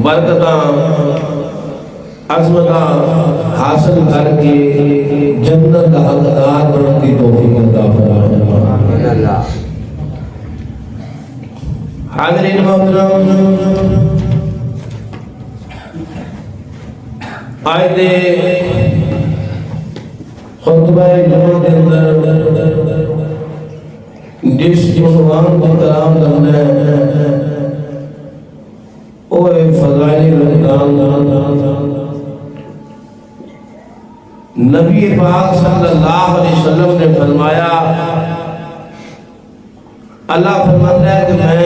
برکتاں عظمتاں حاصل کر کے جنت کا حقدار بننے کی توفیق عطا فرمائے۔ حاضرین محترم، آیت خطبہ جمعہ کے اندر جس عنوان کو کلام کرنا ہے وہ فضائل رمضان۔ نبی پاک صلی اللہ علیہ وسلم نے فرمایا، اللہ فرماتا ہے کہ میں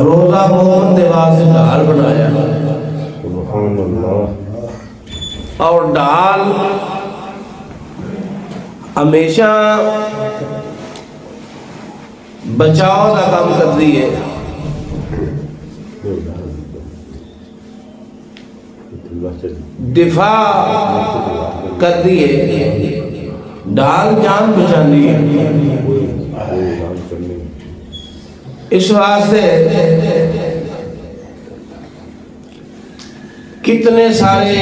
روزہ مومن دے واسطے ڈھال بنایا، سبحان اللہ، اور ڈھال ہمیشہ بچاؤ کا کام کرتی ہے، دفاع کرتی ہے، ڈھال جان بچاتی ہے۔ اس واسطے کتنے سارے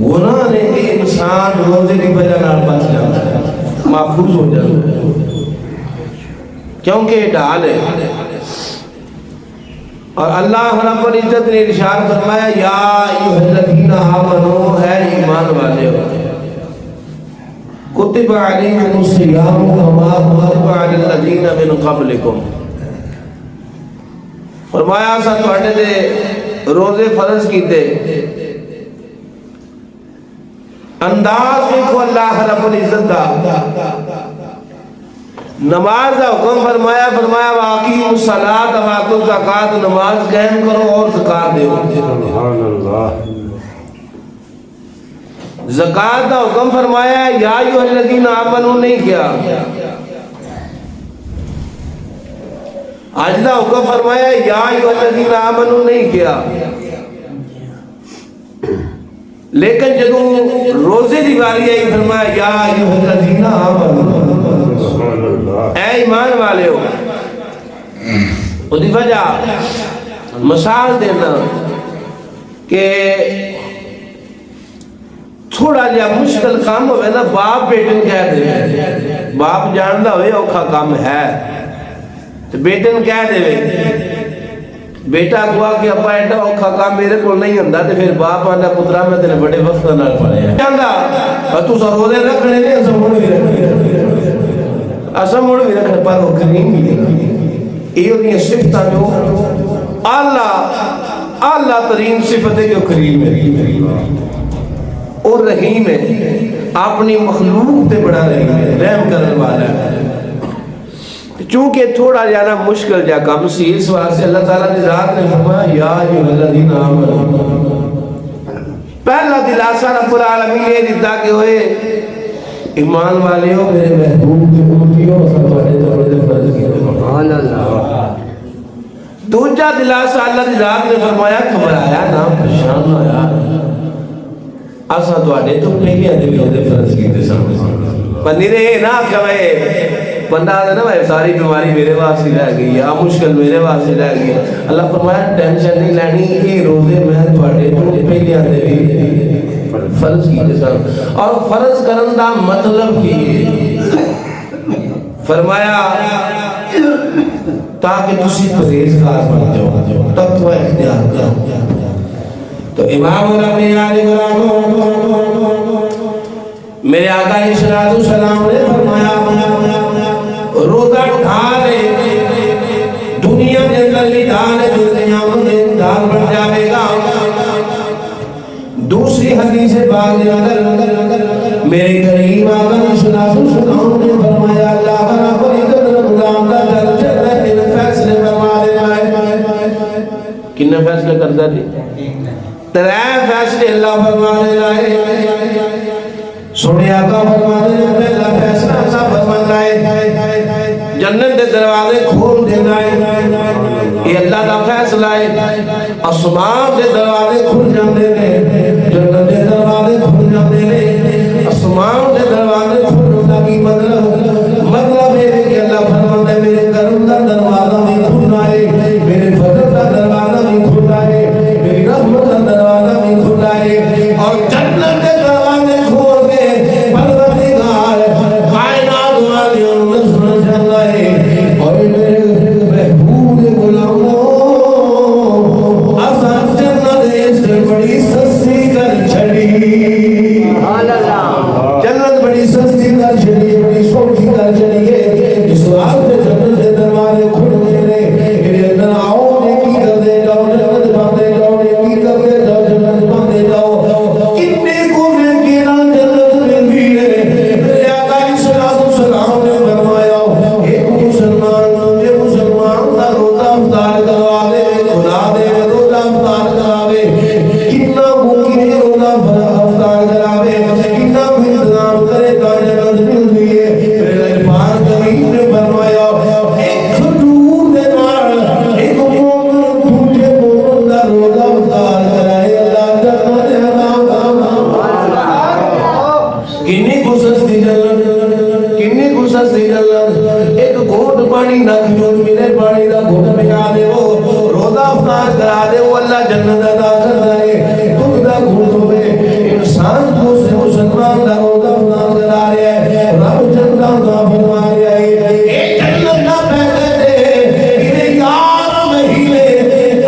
گناہ نے کہ انسان روزے کی وجہ نال بچ جاتا ہے، محفوظ ہو جاتا ہے، کیونکہ ڈھال ہے۔ اور اللہ رب العزت نے ارشاد فرمایا، یا ایھا الذین آمنوا، اے ایمان والے، کتب علیکم الصیام کما کتب علی الذین من قبلکم، فرمایا اساں تواڈے تے روزے فرض کیتے۔ انداز دیکھو اللہ رب العزت دا، نماز کا حکم فرمایا، فرمایا واقعی الصلاۃ وآتوا الزکوٰۃ، نماز قائم کرو اور زکات دو۔ سبحان اللہ، زکات کا حکم فرمایا، یا ایھا الذین آمنوا نہیں کیا، حج کا حکم فرمایا، یا ایھا الذین آمنوا نہیں کیا۔ لیکن جدوں روزے دی باری آئی فرمایا، یا ایھا الذین آمنوا، اے ایمان والے ہو۔ اس کی وجہ مثال دینا کہ تھوڑا جہا مشکل کام ہوئے نا، باپ بیٹن کہہ دے، باپ جاندا ہوئے اوکھا کام ہے تو بیٹن کہہ دے، بیٹا کہا کہ ابا ایڈا اوکھا کام میرے کو نہیں ہوندا، تے پھر باپ آندا پترا میں تیرے بڑے وقت نال پڑھیا جاندا، تو روزے رکھنے نے سمجھ بھی رکھنے، اساں مڑ بھی رکھنے، پر وہ کریم بھی نہیں۔ یہ انہیں صفتہ جو اعلیٰ ترین صفت ہے، جو کریم ہے اور رحیم ہے، اپنی مخلوق تے بڑا رحیم ہے، رحم کرنے والا ہے۔ چونکہ تھوڑا جانا مشکل جا کام سی، اس واسطے اللہ تعالیٰ نے ذات نے فرمایا، یا ایھا الذین آمنوا۔ پہلا دلاسا رب العالمین نے دیتا کہ ہوئے ایمان والے ہو، میرے محبوب کی امتی ہو، سب بڑے دروازے فرض کیے۔ سبحان اللہ۔ دوجا دلاسا اللہ کی ذات نے فرمایا، گھبرایا نہ، پریشان نہ ہویا، اساں تواڈے تو پہلے دے روزے فرض کیتے سن، پر نیرے نہ کہے بندہ آدھا نا بھائی ساری بیماری میرے واسطے رہ گئی، آ مشکل میرے واسطے رہ گئی۔ اللہ فرمایا ٹینشن نہیں لینی، یہ روزے میں تواڈے تو پہلے دے فرض کیتے سن۔ اور فرض کرن دا مطلب کی ہے، فرمایا تاکہ تسی پرہیزگار بن جاؤ، تقوی اختیار کرو۔ تو امام میرے آقا علیہ السلام نے فرمایا، روزہ ڈھال دنیا کے اندر بھی ڈھال ہے، دنیا میں ڈھال بن جائے گا۔ دوسری حدیث پاک کے اندر میرے قریب آقا علیہ السلام نے فرمایا، اللہ رب العزت رمضان کا جل جل فیصلے فرما دے۔ کتنے فیصلے کرتا جی؟ 3 فیصلے اللہ فرما دے۔ سونے آقا فرما دے، پہلا فیصلہ اللہ فرماتا ہے جنت دے دروازے کھول دینا ہے، یہ اللہ کا فیصلہ ہے۔ آسمان دے دروازے کھل جاندے نے، جنت دے دروازے کھل جاندے نے، آسمان دے دروازے کھل جاندے کی مطلب ہے کہ اللہ فرماتا ہے میرے کرم دا مہینہ کھجور ملے پانی دا گھٹ پیا دے وہ روزہ افطار کرا دے وہ اللہ جنت عطا کرتا ہے دودھ دا گھٹ ہوئے انسان دوسرے مسلمان دا روزہ افطار کرا رہا ہے رب جنت عطا فرما رہا ہے اے جنت دا پیغمبر انہیں 11 مہینے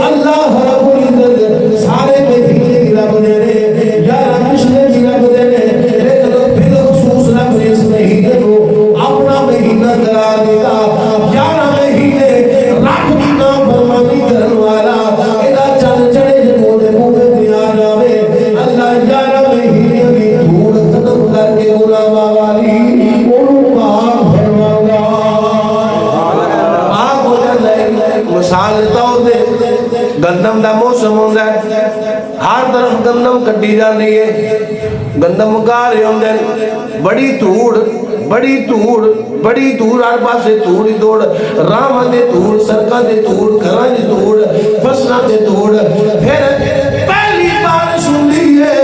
اللہ رب العزت سارے مہینے کی رب دے رہے 11 مشنے کی رب دے رہے لیکن بالخصوص رب نے اس مہینے کو اپنا مہینہ کرا دیتا 11 مہینے رب کی نافرمانی کرنے والا ادا چل چڑے جنوں دے منہ دیا جاوے اللہ 11 مہینے کی دھوڑ ختم کر کے گناہ والی انہوں پاک فرماؤں آپ ہو جائے مثال لیتا ہو دے گندم دا موسم ہوندہ ہے ہر طرف گندم کٹی جاندی ہے گندم مکا رہے ہوندے بڑی دھوڑ ہر پاسے دھوڑ ہی دھوڑ راہ دے دھوڑ سڑکاں دے دھوڑ گھراں دے دھوڑ فصلاں دے دھوڑ پھر پہلی بارش ہوندی ہے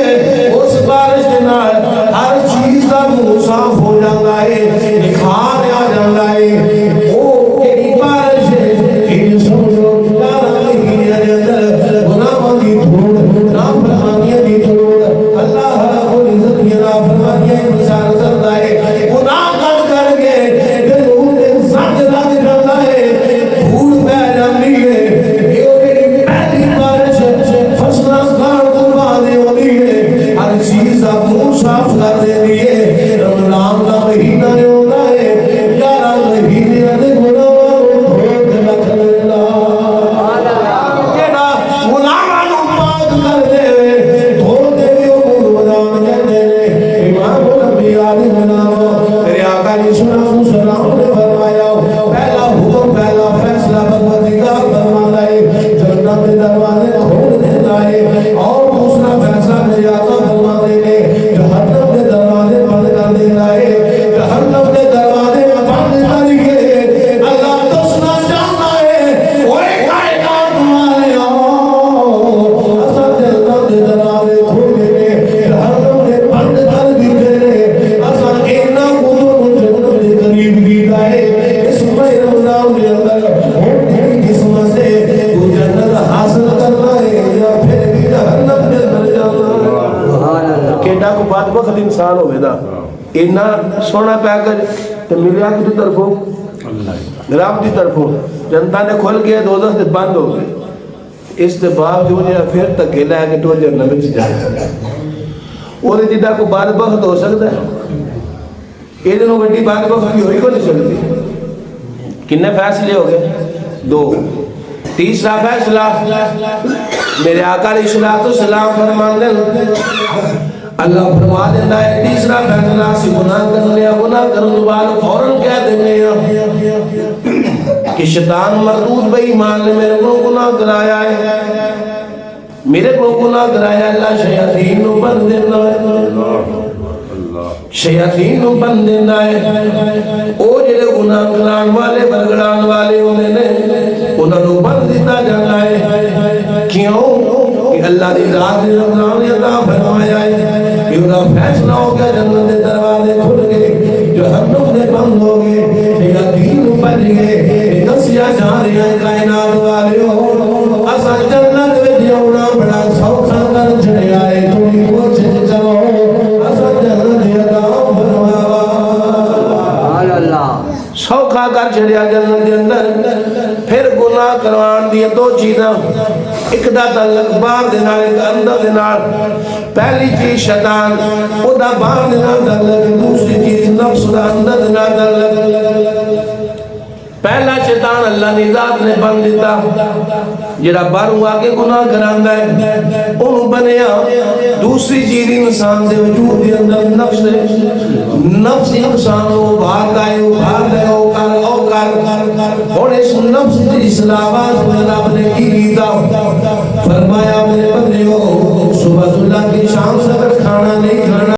اس بارش دے نال ہر چیز دا منہ صاف ہو جاتا ہے نکھار آ جاتا ہے وہ کیڑی بارش ہے ان سمجھو اللہ رب العزت کی نافرمانی انسان کرتا ہے گناہ کر کے دل انسان لگ جاتا ہے دھوڑ پہ جاتی ہے یہ پہلی بارش فصلیں کاٹ برباد ہوتی ہے ہر چیز کا منہ صاف کر دیتی ہے رمضان کا مہینہ ہوتا ہے 11 مہینے دے گناہ انسان ہوئے دا اینا سونا پہ کر تو ملیا کی طرفوں رب دی طرفوں جنتا نے کھول گیا دوزخ سے بند ہو گئے اس دے باوجود جو پھر تک کھیلا ہے کہ تو جنت میں جائے اور جدہ کو بعد بخت ہو سکتا ہے یہ دنوں بڑی بعد بخت کی ہوئی کو نہیں سکتی کنے فیصلے ہو گئے 2 تیسرا فیصلہ میرے آقا علیہ السلام فرمان دیں اللہ فرما دیتا ہے تیسرا فیصلہ سے گناہ کرنے یا گناہ کرنے والے فوراں کہہ دیں کہ شیطان مردود بے ایمان نے میرے کو گناہ کرایا ہے میرے کو گناہ کرایا اللہ شیاطین نو بند دینا ہے شیاطین نو بند دینا ہے او جڑے گناہ کران والے برگڑان والے ہوندے نے انہاں نو بند دیتا جانا ہے کیوں کہ اللہ دی ذات نے رمضان عطا فرمایا ہے یہ فیصلہ ہو گیا جنت کے دروازے کھل گئے جہنم دے بند ہو گئے شیاطین بچ گئے دسیا جا رہے ہیں کائنات والے اساں جنت وچ جانا بڑا سوکھا کر چھڑیا ہے تھوڑی کوشش کرو اساں جنت عطا فرماوا سبحان اللہ سوکھا کر چھڑیا جنت دے اندر پھر گناہ کروان دی 2 چیزاں ایک دا تعلق باہر دے نال ایک اندر دے نال پہلی چیز شیطان او دا باہر دے نال تعلق دوسری چیز نفس دا اندر دے نال تعلق پہلا شیطان اللہ نے ذات نے بن دیتا جڑا باہروں آ کے گناہ کراندا ہے اونوں بنیا دوسری چیز انسان دے وجود دے اندر نفس انسان او بھاگدا ہے او کر اور اس نفس کی اصلاح واسطے رب نے کی کیتا فرمایا میرے بندے ہو صبح اللہ کی شام سے اگر کھانا نہیں کھانا